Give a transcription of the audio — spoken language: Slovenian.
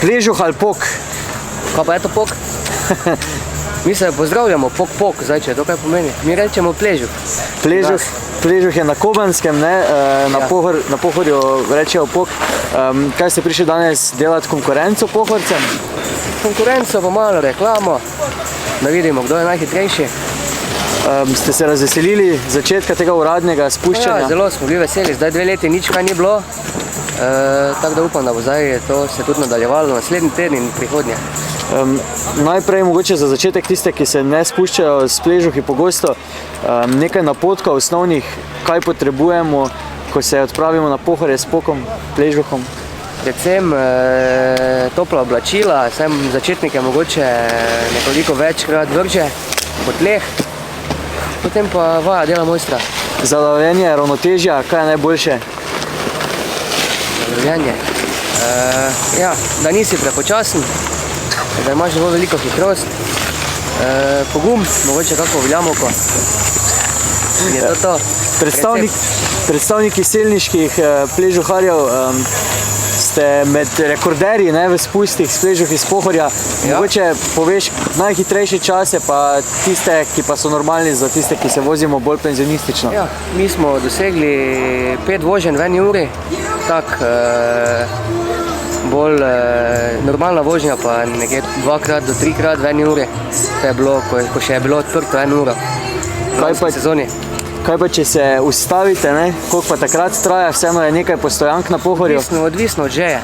Pležuh ali pok? Kaj pa je to pok? Mi se pozdravljamo, pok, zdaj če to kaj pomeni. Mi rečemo pležuh. Pležuh je na Kobanskem, ne? Na Pohorju rečejo pok. Kaj ste prišli danes delati konkurenco Pohorcem? Konkurenco pa malo reklamo, da vidimo, kdo je najhitrejši. Ste se razveselili začetka tega uradnega spuščanja? Ja, zelo smo bili veseli, zdaj 2 leti nič kaj ni bilo. Tako da upam, da bo zdaj to se tudi nadaljevalo naslednji teden in prihodnje. Najprej mogoče za začetek tiste, ki se ne spuščajo s pležuhi pogosto, nekaj napotkov osnovnih, kaj potrebujemo, ko se odpravimo na Pohorje s pokom, pležuhom. Predvsem topla oblačila, sem začetnike mogoče nekoliko večkrat vrže po tleh, potem pa vaja dela mojstra. Za lovljenje ravnotežja, kaj je najboljše? Za lovljenje? Ja, da nisi prepočasen, da imaš zelo veliko hitrost, pogum, mogoče kako veljamovko. Je to to. Predstavniki selniških pležuharjev ste med rekorderji v spustih s pležuhi iz Pohorja. Mogoče poveš najhitrejše čase, pa tiste, ki pa so normalni za tiste, ki se vozimo bolj penzionistično. Ja, mi smo dosegli 5 voženj v 1 uri, tako bolj normalna vožnja pa nekje 2-krat do 3-krat v 1 uri. To je bilo, ko še je bilo odprto 1 uro v sezoni. Kaj pa, če se ustavite, koliko pa takrat traja, vseeno je nekaj postojank na Pohorju? Odvisno od žeje.